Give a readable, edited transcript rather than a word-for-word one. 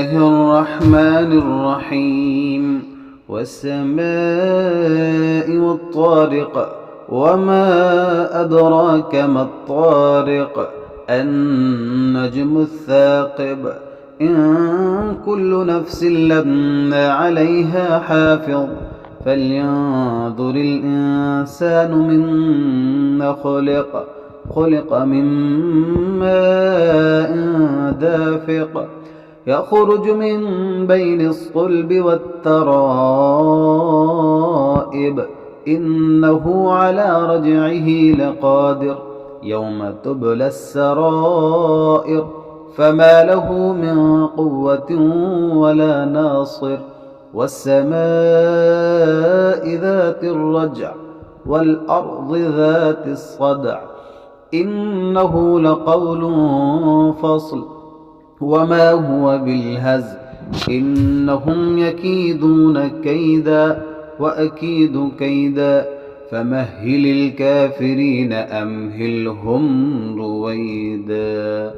الله الرحمن الرحيم والسماء والطارق وما أدراك ما الطارق النجم الثاقب إن كل نفس لما عليها حافظ فلينظر الإنسان مما خلق من ماء دافق يخرج من بين الصلب والترائب إنه على رجعه لقادر يوم تبلى السرائر فما له من قوة ولا ناصر والسماء ذات الرجع والأرض ذات الصدع إنه لقول فصل وما هو بالهزل إنهم يكيدون كيدا وأكيد كيدا فمهل الكافرين أمهلهم رويدا.